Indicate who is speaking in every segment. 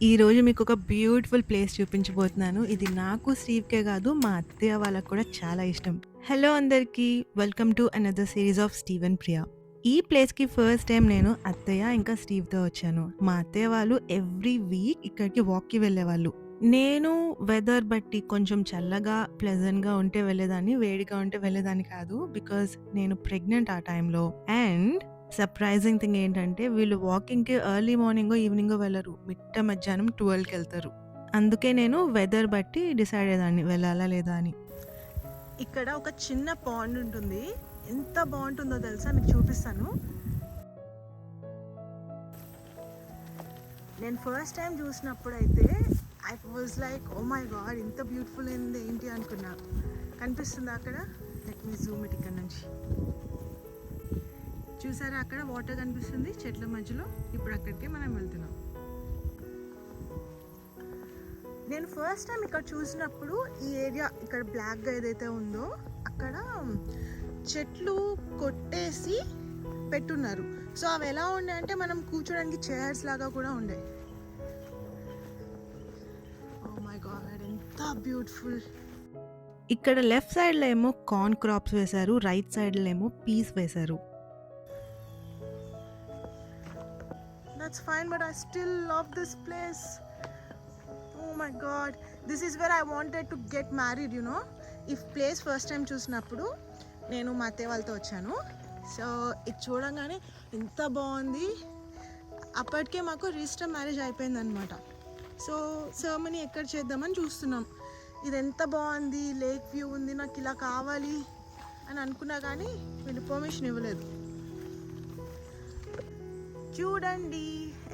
Speaker 1: ఈరోజు మీకు ఒక బ్యూటిఫుల్ ప్లేస్ చూపించబోతున్నాను. ఇది నాకు, స్టీవ్‌కే కాదు మా అత్తయ్య వాళ్ళకి కూడా చాలా ఇష్టం. హలో అందరికీ. Welcome to another series of Steve and Priya. ఈ ప్లేస్‌కి ఫస్ట్ టైం నేను అత్తయ్య ఇంకా స్టీవ్‌తో వచ్చాను. మా అత్తయ్య వాళ్ళు ఎవ్రీ వీక్ ఇక్కడికి వాక్‌కి వెళ్ళేవాళ్ళు. నేను వెదర్ బట్టి కొంచెం చల్లగా, ప్లెజెంట్‌గా ఉంటే వెళ్ళేదాన్ని. వేడిగా ఉంటే వెళ్ళేదాన్ని కాదు. బికాజ్ నేను ప్రెగ్నెంట్ ఆ టైంలో. అండ్ సర్ప్రైజింగ్ థింగ్ ఏంటంటే వీళ్ళు వాకింగ్‌కి ఎర్లీ మార్నింగో, ఈవినింగో వెళ్ళరు. మిట్ట మధ్యాహ్నం 12కెళ్తారు. అందుకే నేను వెదర్ బట్టి డిసైడ్ అయ్యేదాన్ని వెళ్ళాలా లేదా అని. ఇక్కడ ఒక చిన్న పాండ్ ఉంటుంది. ఎంత బాగుంటుందో తెలుసా, మీకు చూపిస్తాను. నేను ఫస్ట్ టైం చూసినప్పుడు అయితే I was like oh my God, ఇంత బ్యూటిఫుల్ అయింది ఏంటి అనుకున్నా. కనిపిస్తుందా అక్కడ? లెట్ మీ జూమ్ ఇట్ ఇక్కడ నుంచి. చూసారా అక్కడ వాటర్ కనిపిస్తుంది చెట్ల మధ్యలో. ఇప్పుడు అక్కడికి మనం వెళ్తున్నాం. నేను ఫస్ట్ టైం ఇక్కడ చూసినప్పుడు ఈ ఏరియా ఇక్కడ బ్లాక్గా ఏదైతే ఉందో అక్కడ చెట్లు కొట్టేసి పెట్టున్నారు. సో అవి ఎలా ఉండే అంటే మనం కూర్చోడానికి చైర్స్ లాగా కూడా ఉండే. ఓ మై గాడ్, ఎంత బ్యూటిఫుల్. ఇక్కడ లెఫ్ట్ సైడ్లో ఏమో కార్న్ క్రాప్స్ వేశారు, రైట్ సైడ్లో ఏమో పీస్ వేశారు. That's fine, but I still love this place. Oh my god, this is where I wanted to get married, you know. If place first time చూసినప్పుడు నేను మా అత్తయ్య వాళ్ళతో వచ్చాను. సో ఇది చూడంగానే ఎంత బాగుంది. అప్పటికే మాకు రిజిస్టర్ మ్యారేజ్ అయిపోయింది అనమాట. సో సెరమనీ ఎక్కడ చేద్దామని చూస్తున్నాం. ఇది ఎంత బాగుంది, లేక్ వ్యూ ఉంది, నాకు ఇలా కావాలి అని అనుకున్నా కానీ వీళ్ళు పర్మిషన్ ఇవ్వలేదు. చూడండి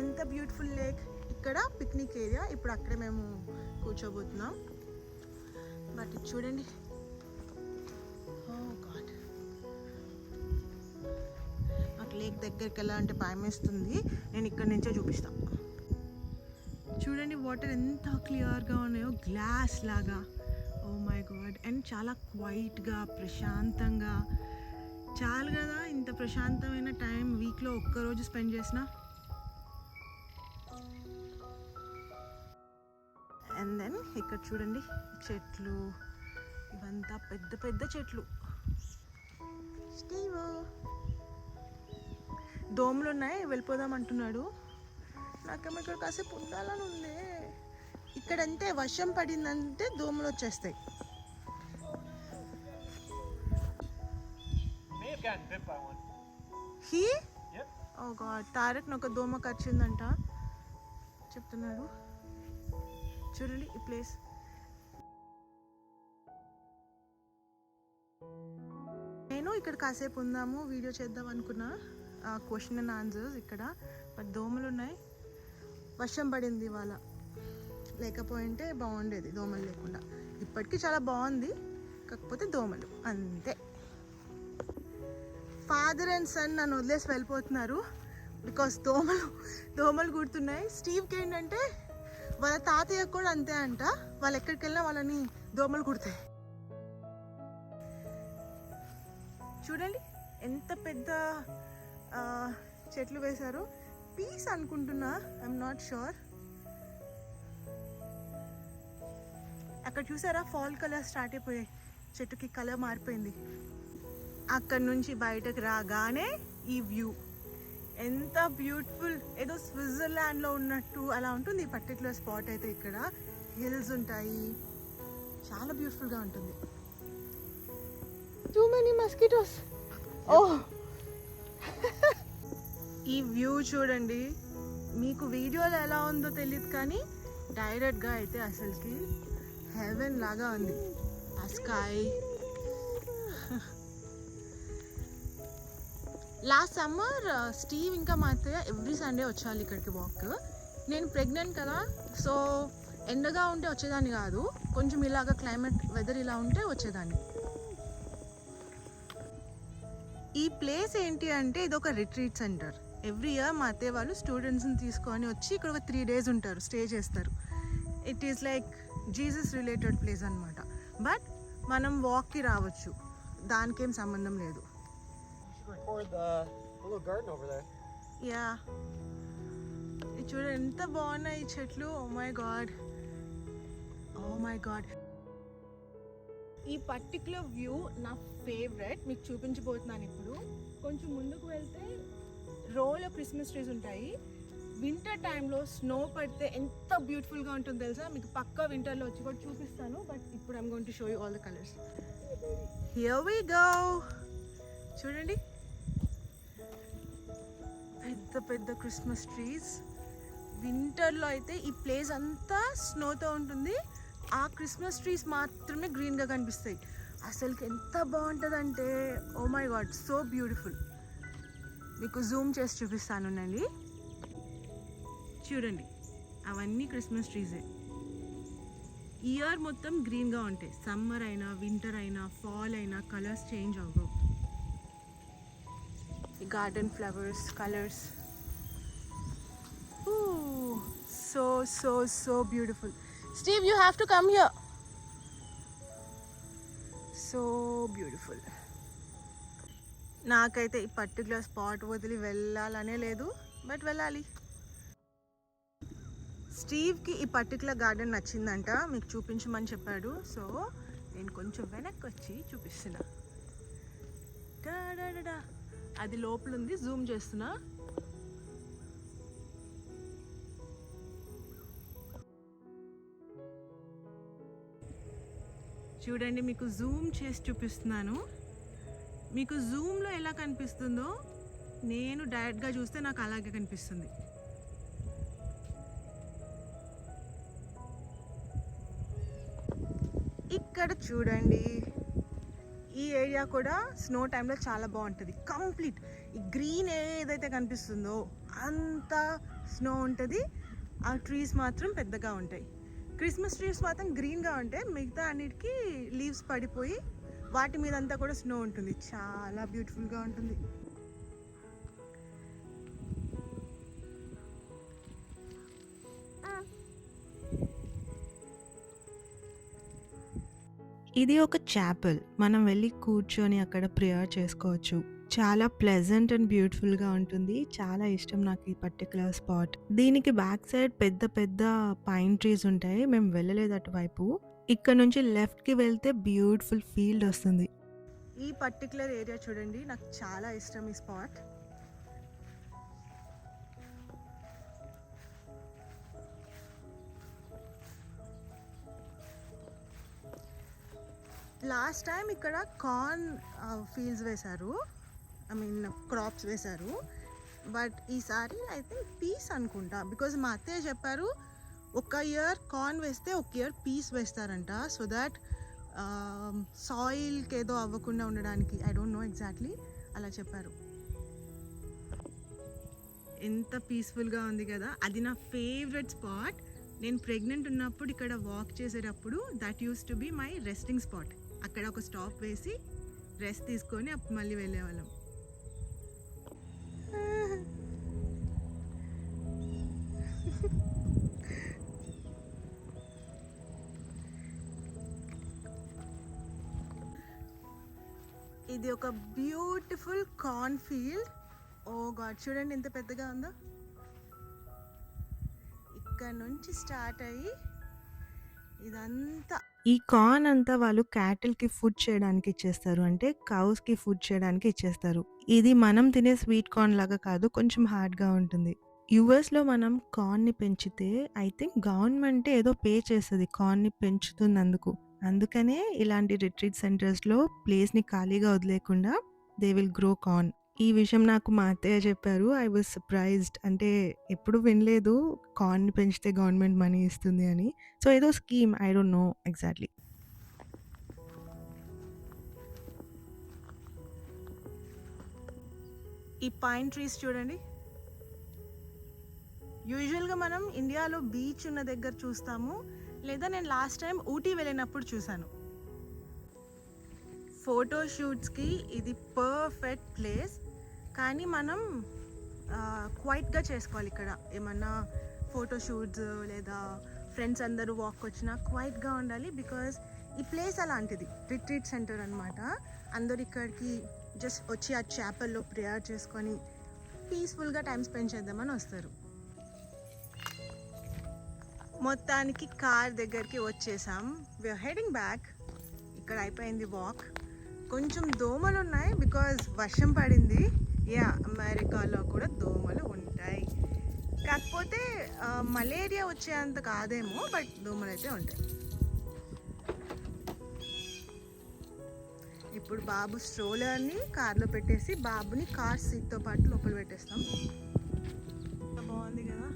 Speaker 1: ఎంత బ్యూటిఫుల్ లేక్. ఇక్కడ పిక్నిక్ ఏరియా. ఇప్పుడు అక్కడే మేము కూర్చోబోతున్నాం. బట్ ఇది చూడండి. ఓ గాడ్, నాకు లేక్ దగ్గరికి వెళ్ళాలంటే భయం వేస్తుంది. నేను ఇక్కడ నుంచే చూపిస్తాను. చూడండి వాటర్ ఎంత క్లియర్గా ఉన్నాయో, గ్లాస్ లాగా. ఓ మై గాడ్. అండ్ చాలా క్వైట్గా, ప్రశాంతంగా. చాలు కదా ఇంత ప్రశాంతమైన టైం వీక్లో ఒక్కరోజు స్పెండ్ చేసిన. అండ్ దెన్ ఇక్కడ చూడండి చెట్లు, ఇవంతా పెద్ద పెద్ద చెట్లు. స్టీవ్ దోమలు ఉన్నాయి, వెళ్ళిపోదాం అంటున్నాడు. నాకేమో ఇక్కడ కాసేపు ఉండాలని ఉంది. ఇక్కడంటే వర్షం పడిందంటే దోమలు వచ్చేస్తాయి. హీ ఓ గాడ్, తారక్ ఒక దోమ కరిచిందంట చెప్తున్నాడు. చూడండి ఈ ప్లేస్. నేను ఇక్కడ కాసేపు ఉందాము, వీడియో చేద్దాం అనుకున్నా, క్వశ్చన్ అండ్ ఆన్సర్స్ ఇక్కడ. బట్ దోమలు ఉన్నాయి, వర్షం పడింది ఇవాళ. లేకపోయింటే బాగుండేది దోమలు లేకుండా. ఇప్పటికీ చాలా బాగుంది, కాకపోతే దోమలు అంతే. ఫాదర్ అండ్ సన్ నన్ను వదిలేసి వెళ్ళిపోతున్నారు బికాస్ దోమలు కుడుతున్నాయి. స్టీవ్కి ఏంటంటే వాళ్ళ తాతయ్య కూడా అంతే అంట. వాళ్ళు ఎక్కడికి వెళ్ళినా వాళ్ళని దోమలు కుడతాయి. చూడండి ఎంత పెద్ద చెట్లు వేశారు. పీస్ అనుకుంటున్నా, ఐఎమ్ నాట్ షూర్. అక్కడ చూసారా ఫాల్ కలర్ స్టార్ట్ అయిపోయాయి, చెట్టుకి కలర్ మారిపోయింది. అక్కడ నుంచి బయటకు రాగానే ఈ వ్యూ ఎంత బ్యూటిఫుల్. ఏదో స్విట్జర్లాండ్లో ఉన్నట్టు అలా ఉంటుంది ఈ పర్టికులర్ స్పాట్ అయితే. ఇక్కడ హిల్స్ ఉంటాయి, చాలా బ్యూటిఫుల్గా ఉంటుంది. Too many mosquitoes. ఓ ఈ వ్యూ చూడండి. మీకు వీడియోలో ఎలా ఉందో తెలియదు కానీ డైరెక్ట్గా అయితే అసలుకి హెవెన్ లాగా ఉంది ఆ స్కై. లాస్ట్ సమ్మర్ స్టీవ్ ఇంకా మా అత్తయ్య ఎవ్రీ సండే వచ్చాలి ఇక్కడికి వాక్. నేను ప్రెగ్నెంట్ కదా, సో ఎండగా ఉంటే వచ్చేదాన్ని కాదు, కొంచెం ఇలాగ క్లైమేట్ వెదర్ ఇలా ఉంటే వచ్చేదాన్ని. ఈ ప్లేస్ ఏంటి అంటే ఇది ఒక రిట్రీట్ సెంటర్. ఎవ్రీ ఇయర్ మా అత్తయ్య వాళ్ళు స్టూడెంట్స్ని తీసుకొని వచ్చి ఇక్కడ ఒక 3 days ఉంటారు, స్టే చేస్తారు. It is like Jesus related place అనమాట. బట్ మనం వాక్కి రావచ్చు, దానికేం సంబంధం లేదు.
Speaker 2: Record the little garden over there.
Speaker 1: Yeah, ఇది చూడండి ఎంత బాగున్నాయి ఈ చెట్లు. Oh my God, oh my God. ఈ పర్టిక్యులర్ వ్యూ నా ఫేవరెట్, మీకు చూపించబోతున్నాను ఇప్పుడు. కొంచెం ముందుకు వెళ్తే రోలో క్రిస్మస్ ట్రీస్ ఉంటాయి. వింటర్ టైంలో స్నో పడితే ఎంత బ్యూటిఫుల్గా ఉంటుందో తెలుసా. మీకు పక్కా వింటర్లో వచ్చి కూడా చూపిస్తాను, బట్ ఇప్పుడు I'm going to show you all the colours. Here we go. చూడండి పెద్ద పెద్ద క్రిస్మస్ ట్రీస్. వింటర్లో అయితే ఈ ప్లేస్ అంతా స్నోతో ఉంటుంది, ఆ క్రిస్మస్ ట్రీస్ మాత్రమే గ్రీన్గా కనిపిస్తాయి. అసలుకి ఎంత బాగుంటుందంటే oh my God, so beautiful. మీకు జూమ్ చేసి చూపిస్తానుండండి. చూడండి అవన్నీ క్రిస్మస్ ట్రీసే. ఇయర్ మొత్తం గ్రీన్గా ఉంటాయి. సమ్మర్ అయినా వింటర్ అయినా ఫాల్ అయినా కలర్స్ చేంజ్ అవ్వవు. Garden flowers colours, so so so beautiful. Steve, you have to come here. So beautiful. నాకైతే ఈ పర్టికులర్ స్పాట్ వదిలి వెళ్ళాలనే లేదు, బట్ వెళ్ళాలి. స్టీవ్కి ఈ పర్టికులర్ గార్డెన్ నచ్చిందంట, మీకు చూపించమని చెప్పాడు. సో నేను కొంచెం వెనక్కి వచ్చి చూపిస్తున్నా. అది లోపల ఉంది, జూమ్ చేస్తున్నా. చూడండి, మీకు జూమ్ చేసి చూపిస్తున్నాను. మీకు జూమ్లో ఎలా కనిపిస్తుందో నేను డైరెక్ట్గా చూస్తే నాకు అలాగే కనిపిస్తుంది. ఇక్కడ చూడండి, ఈ ఏరియా కూడా స్నో టైంలో చాలా బాగుంటుంది. కంప్లీట్ ఈ గ్రీన్ ఏదైతే కనిపిస్తుందో అంతా స్నో ఉంటుంది. ఆ ట్రీస్ మాత్రం పెద్దగా ఉంటాయి. క్రిస్మస్ ట్రీస్ మాత్రం గ్రీన్గా ఉంటాయి, మిగతా అన్నిటికీ లీవ్స్ పడిపోయి వాటి మీద అంతా కూడా స్నో ఉంటుంది. చాలా బ్యూటిఫుల్గా ఉంటుంది. ఇది ఒక చాపెల్. మనం వెళ్ళి కూర్చొని అక్కడ ప్రేయర్ చేసుకోవచ్చు. చాలా ప్లెజెంట్ అండ్ బ్యూటిఫుల్గా ఉంటుంది. చాలా ఇష్టం నాకు ఈ పర్టికులర్ స్పాట్. దీనికి బ్యాక్ సైడ్ పెద్ద పెద్ద పైన్ ట్రీస్ ఉంటాయి. మేము వెళ్ళలేదు అటువైపు. ఇక్కడ నుంచి లెఫ్ట్కి వెళ్తే బ్యూటిఫుల్ ఫీల్డ్ వస్తుంది. ఈ పర్టికులర్ ఏరియా చూడండి, నాకు చాలా ఇష్టం ఈ స్పాట్. లాస్ట్ టైం ఇక్కడ కార్న్ ఫీల్డ్స్ వేశారు, ఐ మీన్ క్రాప్స్ వేశారు. బట్ ఈసారి ఐ థింక్ పీస్ అనుకుంటా, బికాజ్ మా అత్తయ్య చెప్పారు ఒక ఇయర్ కార్న్ వేస్తే ఒక ఇయర్ పీస్ వేస్తారంట, సో దాట్ సాయిల్కి ఏదో అవ్వకుండా ఉండడానికి. ఐ డోంట్ నో ఎగ్జాక్ట్లీ, అలా చెప్పారు. ఎంత పీస్ఫుల్గా ఉంది కదా. అది నా ఫేవరెట్ స్పాట్. నేను ప్రెగ్నెంట్ ఉన్నప్పుడు ఇక్కడ వాక్ చేసేటప్పుడు that use to be my resting spot. అక్కడ ఒక స్టాప్ వేసి రెస్ట్ తీసుకొని అప్పుడు మళ్ళీ వెళ్ళేవాళ్ళం. ఇది ఒక బ్యూటిఫుల్ కార్న్ ఫీల్డ్. ఓ గాడ్, చూడండి ఎంత పెద్దగా ఉందో. ఇక్కడ నుంచి స్టార్ట్ అయ్యి ఇదంతా, ఈ కార్న్ అంతా వాళ్ళు క్యాటిల్కి ఫుడ్ చేయడానికి ఇచ్చేస్తారు, అంటే కౌస్కి ఫుడ్ చేయడానికి ఇచ్చేస్తారు. ఇది మనం తినే స్వీట్ కార్న్ లాగా కాదు, కొంచెం హార్డ్గా ఉంటుంది. యుఎస్లో మనం కార్న్ని పెంచితే ఐ థింక్ గవర్నమెంట్ ఏదో పే చేస్తుంది కార్న్ని పెంచుతున్నందుకు. అందుకనే ఇలాంటి రిట్రీట్ సెంటర్స్లో ప్లేస్ని ఖాళీగా వదిలేకుండా దే విల్ గ్రో కార్న్. ఈ విషయం నాకు మా అత్తయ్య చెప్పారు. I was surprised. అంటే ఎప్పుడు వినలేదు కార్న్ని పెంచితే గవర్నమెంట్ మనీ ఇస్తుంది అని. సో ఏదో scheme, I don't know exactly. ఈ పైన్ ట్రీస్ చూడండి. యూజువల్గా మనం ఇండియాలో బీచ్ ఉన్న దగ్గర చూస్తాము, లేదా నేను లాస్ట్ టైం ఊటీ వెళ్ళినప్పుడు చూశాను. ఫోటోషూట్స్కి ఇది పర్ఫెక్ట్ ప్లేస్. కానీ మనం క్వైట్గా చేసుకోవాలి. ఇక్కడ ఏమన్నా ఫోటోషూట్స్ లేదా ఫ్రెండ్స్ అందరూ వాక్ వచ్చినా క్వైట్గా ఉండాలి, బికాజ్ ఈ ప్లేస్ అలాంటిది, రిట్రీట్ సెంటర్ అనమాట. అందరు ఇక్కడికి జస్ట్ వచ్చి ఆ చాపెల్లో ప్రేయర్ చేసుకొని పీస్ఫుల్గా టైం స్పెండ్ చేద్దామని వస్తారు. మొత్తానికి కార్ దగ్గరికి వచ్చేసాం. We're heading back. ఇక్కడ అయిపోయింది వాక్. కొంచెం దోమలు ఉన్నాయి బికాజ్ వర్షం పడింది. అమెరికాలో కూడా దోమలు ఉంటాయి. కాకపోతే మలేరియా వచ్చేంత కాదేమో, బట్ దోమలు అయితే ఉంటాయి. ఇప్పుడు బాబు స్ట్రోలర్ని కార్లో పెట్టేసి బాబుని కార్ సీట్తో పాటు లోపల పెట్టేస్తాం. బాగుంది కదా.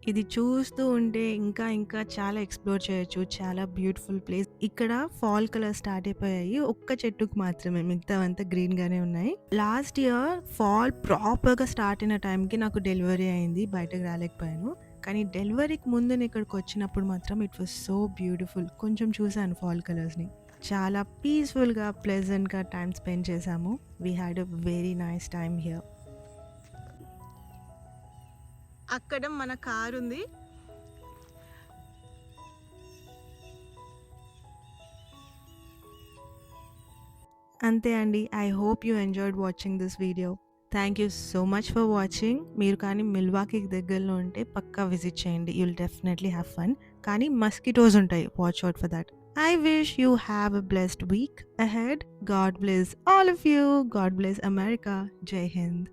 Speaker 1: ఇది చూస్తూ ఉంటే ఇంకా ఇంకా చాలా ఎక్స్ప్లోర్ చేయొచ్చు. చాలా బ్యూటిఫుల్ ప్లేస్. ఇక్కడ ఫాల్ కలర్ స్టార్ట్ అయిపోయాయి. ఒక్క చెట్టుకు మాత్రమే, మిగతావంతా గ్రీన్ గానే ఉన్నాయి. లాస్ట్ ఇయర్ ఫాల్ ప్రాపర్ గా స్టార్ట్ అయిన టైంకి నాకు డెలివరీ అయింది. బయటకు రాలేకపోయాను. కానీ డెలివరీకి ముందు నేను ఇక్కడికి వచ్చినప్పుడు మాత్రం ఇట్ వాస్ సో బ్యూటిఫుల్. కొంచెం చూసాను ఫాల్ కలర్స్ ని. చాలా పీస్ఫుల్ గా, ప్లెజెంట్ గా టైం స్పెండ్ చేసాము. We had a very nice time here. అక్కడ మన కార్ ఉంది. అంతే అండి. I hope you enjoyed watching this video. Thank you so much for watching. మీరు కానీ మిల్వాకీకి దగ్గరలో ఉంటే పక్కా విజిట్ చేయండి. You'll definitely have fun. కానీ మస్కిటోస్ ఉంటాయి. Watch out for that. I wish you have a blessed week ahead. God bless all of you. God bless America. Jai Hind.